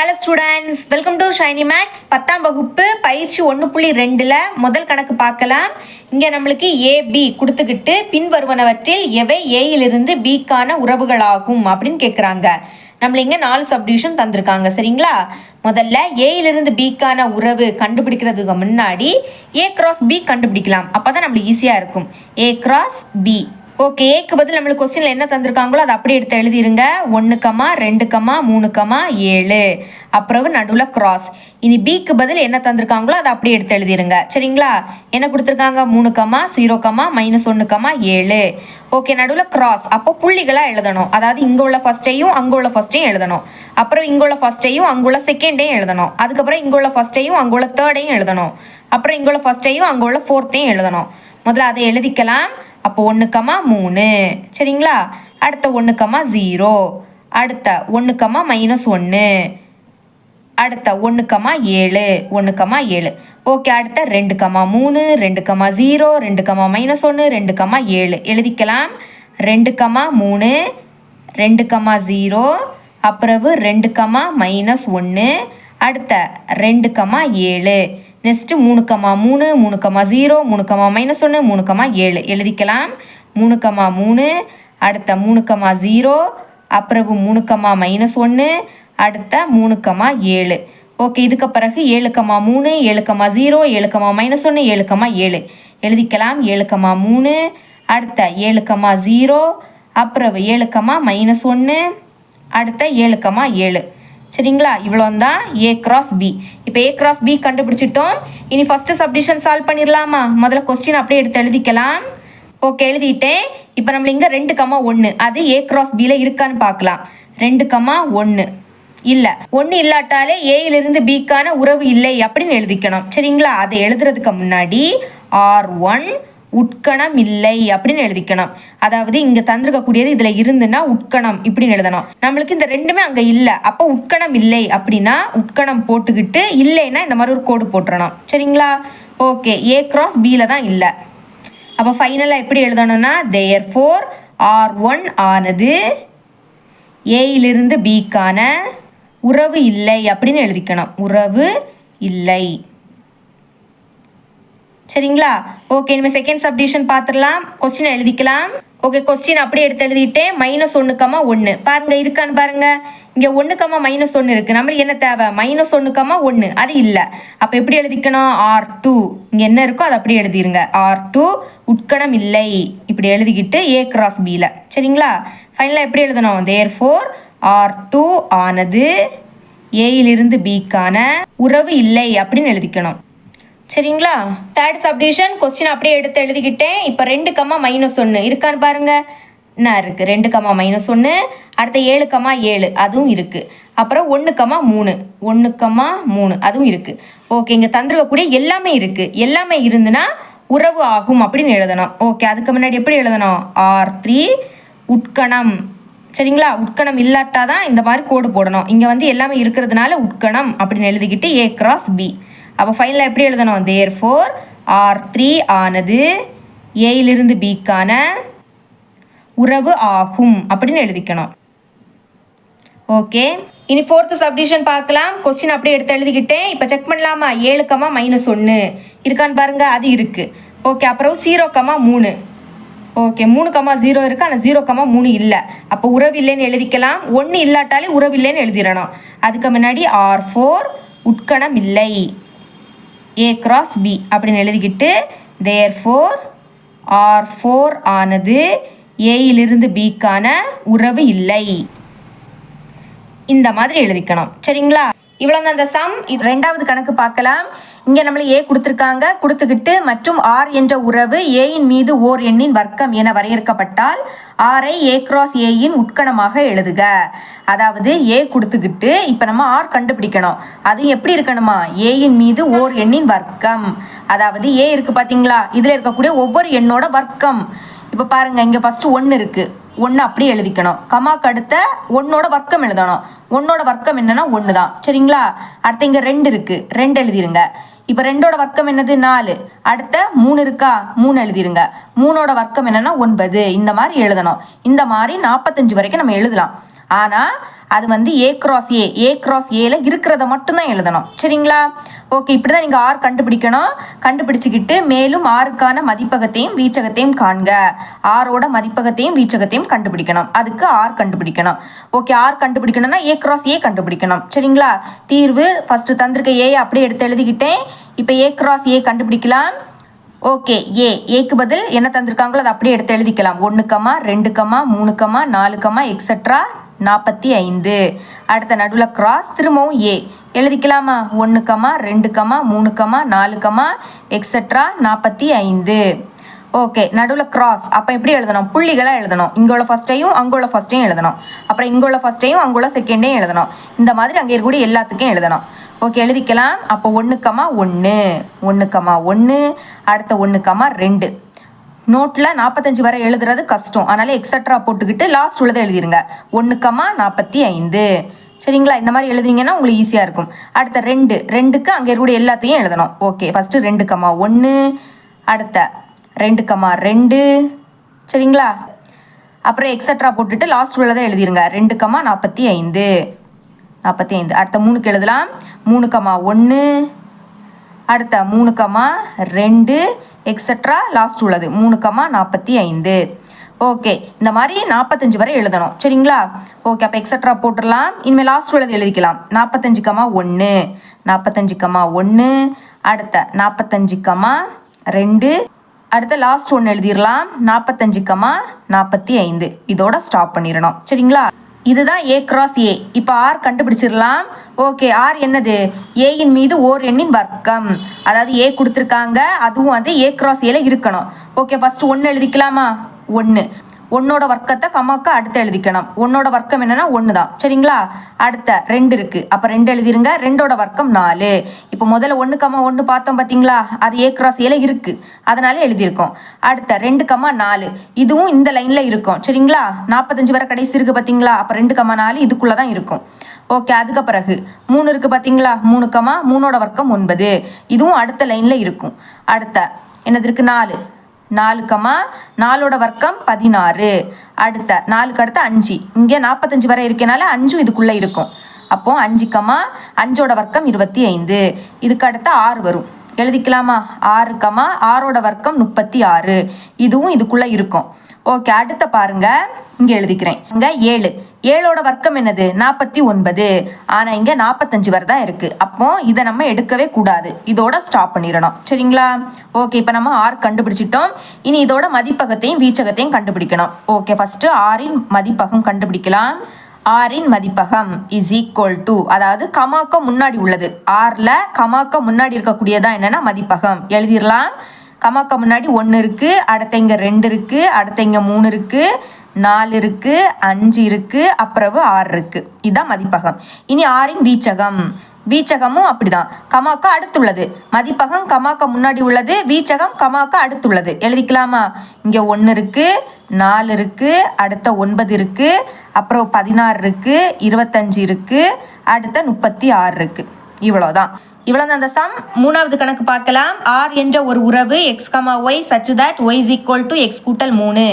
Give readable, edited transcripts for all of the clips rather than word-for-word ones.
Hello students, welcome to Shiny Max. 10ஆம் வகுப்பு பயிற்சி 1.2ல் முதல் கணக்கு பார்க்கலாம். இங்கே நம்மளுக்கு ஏபி கொடுத்துக்கிட்டு பின்வருவனவற்றில் எவை ஏயிலிருந்து பிக்கான உறவுகளாகும் அப்படின்னு கேட்குறாங்க. நம்மள இங்கே 4 சப்டிவிஷன் தந்திருக்காங்க. சரிங்களா? முதல்ல ஏயிலிருந்து பிக்கான உறவு கண்டுபிடிக்கிறதுக்கு முன்னாடி ஏ கிராஸ் பி கண்டுபிடிக்கலாம். அப்போ தான் நம்மளுக்கு ஈஸியாக இருக்கும். A cross B. ஓகே, ஏக்கு பதில் நம்மளுக்கு கொஸ்டினில் என்ன தந்திருக்காங்களோ அதை அப்படியே எடுத்து எழுதிருங்க. 1, 2, 3, 7. அப்புறம் நடுவில் கிராஸ். இனி பிக்கு பதில் என்ன தந்திருக்காங்களோ அதை அப்படியே எடுத்து எழுதிருங்க. சரிங்களா? என்ன கொடுத்துருக்காங்க? 3, 0, -1, 7. ஓகே, நடுவில் கிராஸ். அப்போ புள்ளிகளாக எழுதணும். அதாவது இங்கே உள்ள ஃபர்ஸ்ட்டையும் அங்கே உள்ள ஃபர்ஸ்ட்டையும் எழுதணும். அப்புறம் இங்கே உள்ள ஃபர்ஸ்ட்டையும் அங்கே உள்ள செகண்டையும் எழுதணும். அதுக்கப்புறம் இங்கே உள்ள ஃபர்ஸ்ட்டையும் அங்கே உள்ள தேர்டையும் எழுதணும். அப்புறம் இங்கே உள்ள ஃபர்ஸ்ட்டையும் அங்கே உள்ள ஃபோர்த்தையும் எழுதணும். முதல்ல அதை எழுதிக்கலாம். அப்போ 1, 3. சரிங்களா? அடுத்த 1, 0. அடுத்த 1, -1. அடுத்த 1, 7. 1, 7. ஓகே, அடுத்த 2, 3, 2, 0, 2, -1, 2, 7 எழுதிக்கலாம். 2, 3, 2, 0. அப்புறம் 2, -1. அடுத்த 2, 7. நெக்ஸ்ட்டு 3, 3, 3, 0, 3, -1, 3, 7 எழுதிக்கலாம். 3, 3. அடுத்த 3, 0. அப்புறம் 3, -1. அடுத்த 3, 7. ஓகே, இதுக்கு பிறகு 7, 3, 7, 0, 7, -1, 7, 7 எழுதிக்கலாம். 7, 3. அடுத்த 7, 0. அப்புறம் 7, -1. அடுத்த 7, 7. சரிங்களா? இவ்வளோ தான் ஏ கிராஸ் பி. இப்போ ஏ கிராஸ் பி கண்டுபிடிச்சிட்டோம். இனி ஃபஸ்ட்டு சப்டிஷன் சால்வ் பண்ணிடலாமா? முதல்ல கொஸ்டின் அப்படியே எடுத்து எழுதிக்கலாம். ஓகே, எழுதிட்டேன். இப்போ நம்மள இங்கே 2, 1 அது ஏ கிராஸ் பியில் இருக்கான்னு பார்க்கலாம். 2, 1 இல்லை. 1 இல்லாட்டாலே ஏயிலிருந்து பிக்கான உறவு இல்லை அப்படின்னு எழுதிக்கணும். சரிங்களா? அதை எழுதுறதுக்கு முன்னாடி R1 உட்கணம் இல்லை அப்படின்னு எழுதிக்கணும். அதாவது இங்கே தந்திருக்கக்கூடியது இதில் இருந்துன்னா உட்கணம் இப்படின்னு எழுதணும். நம்மளுக்கு இந்த ரெண்டுமே அங்கே இல்லை. அப்போ உட்கணம் இல்லை அப்படின்னா உட்கணம் போட்டுக்கிட்டு இல்லைன்னா இந்த மாதிரி ஒரு கோடு போட்டுறணும். சரிங்களா? ஓகே, ஏ கிராஸ் பியில் தான் இல்லை. அப்போ ஃபைனலாக எப்படி எழுதணும்னா therefore R1 ஆனது ஏயிலிருந்து பிக்கான உறவு இல்லை அப்படின்னு எழுதிக்கணும். உறவு இல்லை. சரிங்களா? ஓகே, இனிமேல் செகண்ட் சப்டிஷன் பார்த்துடலாம். கொஸ்டின் எழுதிக்கலாம். ஓகே, கொஸ்டின் அப்படியே எடுத்து எழுதிட்டேன். -1, 1 பாருங்க இருக்கான்னு பாருங்க. இங்கே 1, -1 இருக்குது. நம்மளுக்கு என்ன தேவை? -1, 1 அது இல்லை. அப்போ எப்படி எழுதிக்கணும்? R2 இங்கே என்ன இருக்கோ அதை அப்படியே எழுதிருங்க. R2 உட்கணம் இல்லை இப்படி எழுதிக்கிட்டு ஏ கிராஸ் பியில். சரிங்களா? ஃபைனலாக எப்படி எழுதணும்? therefore R2 ஆனது ஏயிலிருந்து பிக்கான உறவு இல்லை அப்படின்னு எழுதிக்கணும். சரிங்களா? தேர்ட் சப்டிவிஷன் கொஸ்டின் அப்படியே எடுத்து எழுதிக்கிட்டேன். இப்போ 2, -1 இருக்கான்னு பாருங்க. என்ன இருக்குது? 2, -1. அடுத்த 7, 7 அதுவும் இருக்குது. அப்புறம் 1, 3 1, 3 அதுவும் இருக்குது. ஓகே, இங்கே தந்திருக்கக்கூடிய எல்லாமே இருக்குது. எல்லாமே இருந்துன்னா உறவு ஆகும் அப்படின்னு எழுதணும். ஓகே, அதுக்கு முன்னாடி எப்படி எழுதணும்? R3 உட்கணம். சரிங்களா? உட்கணம் இல்லாட்டாதான் இந்த மாதிரி கோடு போடணும். இங்கே வந்து எல்லாமே இருக்கிறதுனால உட்கணம் அப்படின்னு எழுதிக்கிட்டு ஏ கிராஸ் பி. அப்போ ஃபைனலாக எப்படி எழுதணும்? therefore R3 ஆனது ஏயிலிருந்து பிக்கான உறவு ஆகும் அப்படின்னு எழுதிக்கணும். ஓகே, இனி ஃபோர்த்து சப்டிவிஷன் பார்க்கலாம். கொஸ்டின் அப்படியே எடுத்து எழுதிக்கிட்டேன். இப்போ செக் பண்ணலாமா? 7, -1 இருக்கான்னு பாருங்க. அது இருக்குது. ஓகே, அப்புறம் 0, 3. ஓகே, 3, 0 இருக்குது. ஆனால் 0, 3 இல்லை. அப்போ உறவு இல்லைன்னு எழுதிக்கலாம். 1 இல்லாட்டாலே உறவு இல்லைன்னு எழுதிடணும். அதுக்கு முன்னாடி R4 உட்கணம் இல்லை ஏ கிராஸ் பி அப்படின்னு எழுதிக்கிட்டு therefore R4 ஆனது ஏயிலிருந்து பிக்கான உறவு இல்லை இந்த மாதிரி எழுதிக்கணும். சரிங்களா? இவ்வளோ தான் அந்த சம். இது ரெண்டாவது கணக்கு பார்க்கலாம். இங்கே நம்மள ஏ கொடுத்துருக்காங்க. கொடுத்துக்கிட்டு மற்றும் ஆர் என்ற உறவு ஏயின் மீது ஓர் எண்ணின் வர்க்கம் என வரையறுக்கப்பட்டால் ஆரை ஏ கிராஸ் ஏயின் உட்கணமாக எழுதுக. அதாவது ஏ கொடுத்துக்கிட்டு இப்போ நம்ம ஆர் கண்டுபிடிக்கணும். அது எப்படி இருக்கணுமா? ஏயின் மீது ஓர் எண்ணின் வர்க்கம். அதாவது ஏ இருக்குது பார்த்தீங்களா? இதில் இருக்கக்கூடிய ஒவ்வொரு எண்ணோட வர்க்கம். இப்போ பாருங்கள், இங்கே ஃபஸ்ட்டு 1 இருக்குது. 1 அப்படியே எழுதிக்கணும். கமாக்கு அடுத்த 1ஓட வர்க்கம் எழுதணும். 1ஓட வர்க்கம் என்னன்னா 1 தான். சரிங்களா? அடுத்து இங்கே 2 இருக்குது. 2 எழுதிருங்க. இப்போ 2ஓட வர்க்கம் என்னது? 4. அடுத்த 3 இருக்கா? 3 எழுதிருங்க. 3ஓட வர்க்கம் என்னன்னா 9. இந்த மாதிரி எழுதணும். இந்த மாதிரி 45 வரைக்கும் நம்ம எழுதலாம். ஆனால் அது வந்து ஏ கிராஸ் ஏல இருக்கிறத மட்டும்தான் எழுதணும். சரிங்களா? ஓகே, இப்படி தான் நீங்கள் ஆர் கண்டுபிடிக்கணும். கண்டுபிடிச்சிக்கிட்டு மேலும் ஆருக்கான மதிப்பகத்தையும் வீச்சகத்தையும் காண்க. ஆரோட மதிப்பகத்தையும் வீச்சகத்தையும் கண்டுபிடிக்கணும். அதுக்கு ஆர் கண்டுபிடிக்கணும். ஓகே, ஆர் கண்டுபிடிக்கணும்னா ஏ கிராஸ் ஏ கண்டுபிடிக்கணும். சரிங்களா? தீர்வு ஃபஸ்ட்டு தந்திருக்க ஏ அப்படியே எடுத்து எழுதிக்கிட்டேன். இப்போ ஏ கிராஸ் ஏ கண்டுபிடிக்கலாம். ஓகே, ஏக்கு பதில் என்ன தந்திருக்காங்களோ அதை அப்படியே எடுத்து எழுதிக்கலாம். 1, 2, 3, 4, எக்ஸட்ரா 45. அடுத்த நடுவில் கிராஸ், திரும்பவும் ஏ எழுதிக்கலாமா? 1, 2, 3, 4, எக்ஸட்ரா 45. ஓகே, நடுவில் கிராஸ். அப்போ எப்படி எழுதணும்? புள்ளிகளாக எழுதணும். இங்கே உள்ள ஃபஸ்ட்டையும் அங்கே உள்ள ஃபஸ்ட்டையும் எழுதணும். அப்புறம் இங்கே உள்ள ஃபஸ்ட்டையும் அங்கே உள்ள செகண்டையும் எழுதணும். இந்த மாதிரி அங்கே இருக்கக்கூடிய எல்லாத்துக்கும் எழுதணும். ஓகே, எழுதிக்கலாம். அப்போ 1, 1, 1, அடுத்த 1, 2. நோட்டில் 45 வரை எழுதுறது கஷ்டம், அதனால எக்ஸட்ரா போட்டுக்கிட்டு லாஸ்ட் உள்ளதை எழுதிருங்க. 1, 45. சரிங்களா? இந்த மாதிரி எழுதுனீங்கன்னா உங்களுக்கு ஈஸியாக இருக்கும். அடுத்த 2க்கு அங்கே இருக்கக்கூடிய எல்லாத்தையும் எழுதணும். ஓகே, ஃபஸ்ட்டு 2, 1, அடுத்த 2, 2. சரிங்களா? அப்புறம் எக்ஸட்ரா போட்டுட்டு லாஸ்ட் உள்ளதை எழுதிருங்க. 2, 45. அடுத்த 3க்கு எழுதலாம். 3, 1, அடுத்த 3, 2, எக்ஸட்ரா லாஸ்ட் உள்ளது 3, 45. ஓகே, இந்த மாதிரி 45 வரை எழுதணும். சரிங்களா? ஓகே, அப்போ எக்ஸட்ரா போட்டுடலாம். இனிமேல் லாஸ்ட் உள்ளது எழுதிக்கலாம். 45, 1, 45, 1, அடுத்த 45, 2, அடுத்த லாஸ்ட் ஒன்று எழுதிடலாம். 45, 45. இதோட ஸ்டாப் பண்ணிடணும். சரிங்களா? இதுதான் ஏ கிராஸ் ஏ. இப்போ ஆர் கண்டுபிடிச்சிடலாம். ஓகே, ஆர் என்னது? ஏயின் மீது ஓர் எண்ணின் வர்க்கம். அதாவது ஏ கொடுத்துருக்காங்க, அதுவும் வந்து ஏ கிராஸ் ஏல இருக்கணும். Okay, first 1 எழுதிக்கலாமா? 1 வர்க்கத்தை கமாக்க அடுத்து எழுதிக்கணும். 1 வர்க்கம் என்னன்னா 1 தான். சரிங்களா? அடுத்த 2 இருக்குது. அப்போ 2 எழுதிருங்க. 2 வர்க்கம் 4. இப்போ முதல்ல 1, 1 பார்த்தோம் பார்த்தீங்களா? அது ஏ கிராஸ் ஏல இருக்குது, அதனால எழுதியிருக்கோம். அடுத்த 2, 4. இதுவும் இந்த லைனில் இருக்கும். சரிங்களா? 45 வரை கடைசி இருக்குது பார்த்தீங்களா? அப்போ 2, 4 இதுக்குள்ளே தான் இருக்கும். ஓகே, அதுக்கு பிறகு 3 இருக்குது பார்த்தீங்களா? 3, 3 வர்க்கம் 9. இதுவும் அடுத்த லைனில் இருக்கும். அடுத்த என்னது இருக்குது? 4, 4 வர்க்கம் 16. அடுத்த 4க்கு அடுத்த 5. இங்கே 45 வரை இருக்கனால 5 இதுக்குள்ளே இருக்கும். அப்போ 5, 5 வர்க்கம் 25. இதுக்கு அடுத்த 6 வரும். எழுதிக்கலாமா? 6, 6 வர்க்கம் 36. இதுவும் இதுக்குள்ளே இருக்கும். ஓகே, அடுத்த பாருங்க, இங்கே எழுதிக்கிறேன். இங்கே 7 வர்க்கம் என்னது? 49. ஆனால் இங்கே 45 வரை தான் இருக்குது. அப்போ இதை நம்ம எடுக்கவே கூடாது. இதோட ஸ்டாப் பண்ணிடணும். சரிங்களா? ஓகே, இப்போ நம்ம ஆர் கண்டுபிடிச்சிட்டோம். இனி இதோட மதிப்பகத்தையும் வீச்சகத்தையும் கண்டுபிடிக்கணும். ஓகே, ஃபஸ்ட்டு ஆரின் மதிப்பகம் கண்டுபிடிக்கலாம். ஆரின் மதிப்பகம் இஸ் ஈக்குவல் டு, அதாவது கமாக்க முன்னாடி உள்ளது. ஆரில் கமாக்க முன்னாடி இருக்கக்கூடியதான் என்னென்னா மதிப்பகம். எழுதிடலாம். கமாக்க முன்னாடி 1 இருக்குது, அடுத்த இங்கே 2 இருக்குது, அடுத்த இங்கே 3 இருக்குது, 4 இருக்குது, 5 இருக்குது, அப்புறம் 6 இருக்குது. இதுதான் மதிப்பகம். இனி ஆரின் வீச்சகமும் அப்படிதான். கமாக்க அடுத்துள்ளது. மதிப்பகம் கமாக்க முன்னாடி உள்ளது, வீச்சகம் கமாக்க அடுத்துள்ளது. எழுதிக்கலாமா? இங்கே 1 இருக்குது, 4 இருக்குது, அடுத்த 9 இருக்குது, அப்புறம் 16 இருக்குது, 25 இருக்குது, அடுத்த 36 இருக்குது. இவ்வளோதான் அந்த சம். மூணாவது கணக்கு பார்க்கலாம். ஆர் என்ற ஒரு உறவு x, y such that y is equal to x கூட்டல் 3,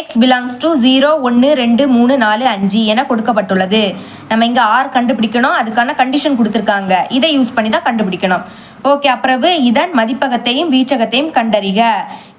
x belongs to 0, 1, 2, 3, 4, 5 என கொடுக்கப்பட்டுள்ளது. நம்ம இங்கே ஆர் கண்டுபிடிக்கணும். அதுக்கான கண்டிஷன் கொடுத்துருக்காங்க. இதை யூஸ் பண்ணி தான் கண்டுபிடிக்கணும். ஓகே, அப்புறம் இதன் மதிப்பகத்தையும் வீச்சகத்தையும் கண்டறிக.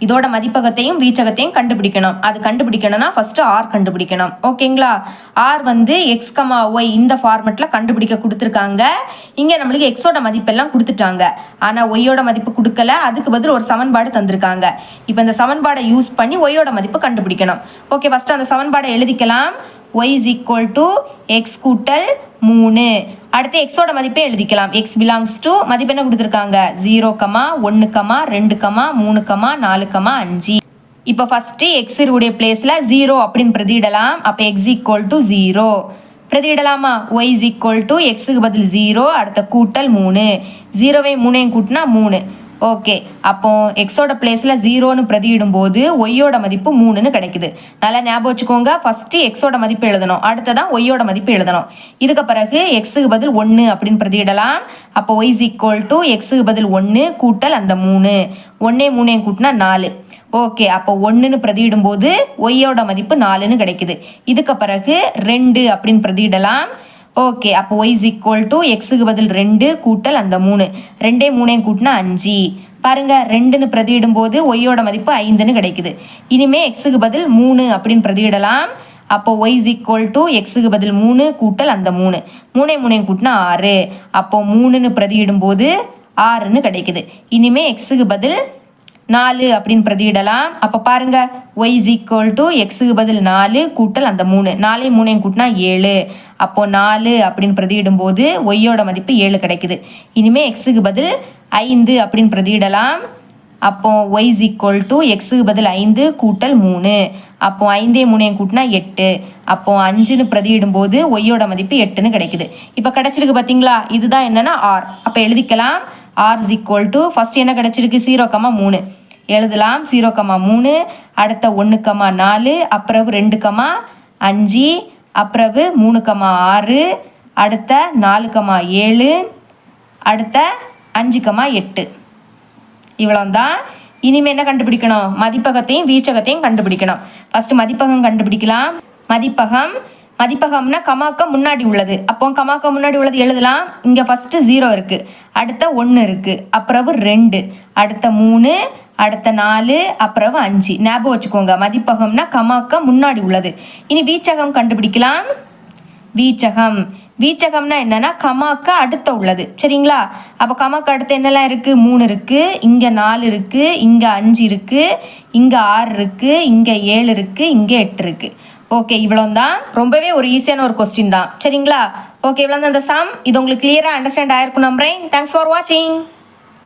இதோட மதிப்பகத்தையும் வீச்சகத்தையும் கண்டுபிடிக்கணும். அது கண்டுபிடிக்கணும்னா ஃபஸ்ட்டு ஆர் கண்டுபிடிக்கணும். ஓகேங்களா? ஆர் வந்து எக்ஸ், ஒய் இந்த ஃபார்மெட்டில் கண்டுபிடிக்க கொடுத்துருக்காங்க. இங்கே நம்மளுக்கு எக்ஸோட மதிப்பெல்லாம் கொடுத்துட்டாங்க, ஆனால் ஒய்யோட மதிப்பு கொடுக்கல. அதுக்கு பதில் ஒரு சமன்பாடு தந்திருக்காங்க. இப்போ இந்த சமன்பாடை யூஸ் பண்ணி ஒய்யோட மதிப்பு கண்டுபிடிக்கணும். ஓகே, ஃபஸ்ட்டு அந்த சமன்பாடை எழுதிக்கலாம். y is equal to x கூட்டல் 3. அடுத்து எக்ஸோட மதிப்பே எழுதிக்கலாம். x belongs to மதிப்பு என்ன கொடுத்துருக்காங்க? 0, 1, 2, 3, 4, 5. இப்போ ஃபஸ்ட்டு எக்ஸ் உடைய பிளேஸில் 0 அப்படின்னு பிரதியிடலாம். அப்போ x equal to 0 பிரதியிடலாமா? y is equal to எக்ஸுக்கு பதில் 0, அடுத்த கூட்டல் 3. 0வையும் 3ஐயும் கூட்டினா 3. ஓகே, அப்போ எக்ஸோட பிளேஸில் 0ன்னு பிரதியிடும்போது ஒய்யோட மதிப்பு 3ன்னு கிடைக்குது. நல்லா ஞாபகம் வச்சுக்கோங்க. ஃபஸ்ட்டு எக்ஸோட மதிப்பு எழுதணும், அடுத்ததான் ஒய்யோட மதிப்பு எழுதணும். இதுக்கு பிறகு எக்ஸுக்கு பதில் 1 அப்படின்னு பிரதியிடலாம். அப்போ ஒய் இஸ் ஈக்குவல் டு எக்ஸுக்கு பதில் 1 கூட்டல் அந்த 3. 1 3 கூட்டினா 4. ஓகே, அப்போ 1ன்னு பிரதியிடும்போது ஒய்யோட மதிப்பு 4ன்னு கிடைக்குது. இதுக்கு பிறகு 2 அப்படின்னு பிரதியிடலாம். ஓகே, அப்போ ஒய் இஸ் ஈக்குவல் டு எக்ஸுக்கு பதில் 2 கூட்டல் அந்த 3. 2 3 கூட்டினா 5. பாருங்க, 2ன்னு பிரதியிடும்போது ஒய்யோட மதிப்பு 5ன்னு கிடைக்குது. இனிமேல் எக்ஸுக்கு பதில் 3 அப்படின்னு பிரதியிடலாம். அப்போ ஒய் இஸ் ஈக்குவல் டு எக்ஸுக்கு பதில் 3 கூட்டல் அந்த 3. 3 3 கூட்டினா 6. அப்போ 3ன்னு பிரதியிடும்போது 6ன்னு கிடைக்குது. இனிமேல் எக்ஸுக்கு பதில் 4 அப்படின்னு பிரதியிடலாம். அப்போ பாருங்க, ஒய் இஸ் ஈக்குவல் டு எக்ஸுக்கு பதில் 4 கூட்டல் அந்த 3. 4 3 கூட்டினா 7. அப்போ 4 அப்படின்னு பிரதியிடும்போது ஒய்யோட மதிப்பு 7 கிடைக்குது. இனிமேல் எக்ஸுக்கு பதில் 5 அப்படின்னு பிரதியிடலாம். அப்போ ஒய் இஸ் ஈக்குவல் டு எக்ஸுக்கு பதில் 5 கூட்டல் 3. அப்போ 5 3 கூட்டினா 8. அப்போ 5ன்னு பிரதியிடும்போது ஒய்யோட மதிப்பு 8ன்னு கிடைக்குது. இப்போ கிடைச்சிருக்கு பார்த்தீங்களா? இதுதான் என்னன்னா ஆர். அப்போ எழுதிக்கலாம். R is equal to first என்ன கிடைச்சிருக்கு? 0,3 எழுதலாம். 0,3 அடுத்த 1,4 அப்புறம் 2,5 அப்புறம் 3,6 அடுத்த 4,7 அடுத்த 5,8. இவ்வளோதான். இனிமேல் என்ன கண்டுபிடிக்கணும்? மதிப்பகத்தையும் வீச்சகத்தையும் கண்டுபிடிக்கணும். ஃபஸ்ட்டு மதிப்பகம் கண்டுபிடிக்கலாம். மதிப்பகம்னா கமாக்க முன்னாடி உள்ளது. அப்போ கமாக்க முன்னாடி உள்ளது எழுதலாம். இங்கே ஃபஸ்ட்டு 0 இருக்குது, அடுத்த 1 இருக்குது, அப்புறம் 2, அடுத்த 3, அடுத்த 4, அப்புறம் 5. ஞாபகம் வச்சுக்கோங்க, மதிப்பகம்னா கமாக்க முன்னாடி உள்ளது. இனி வீச்சகம் கண்டுபிடிக்கலாம். வீச்சகம்னா என்னன்னா கமாக்க அடுத்த உள்ளது. சரிங்களா? அப்போ கமாக்க அடுத்து என்னெல்லாம் இருக்குது? 3 இருக்குது, இங்கே 4 இருக்குது, இங்கே 5 இருக்குது, இங்கே 6 இருக்குது, இங்கே 7 இருக்குது, இங்கே 8 இருக்குது. ஓகே, இவ்வளோ தான். ரொம்பவே ஒரு ஈஸியான ஒரு கொஸ்டின் தான். சரிங்களா? ஓகே, இவ்வளோ தான் இந்த சம். இது உங்களுக்கு கிளியராக அண்டர்ஸ்டாண்ட் ஆயிருக்கும் நம்புறேன். தேங்க்ஸ் ஃபார் வாட்சிங்.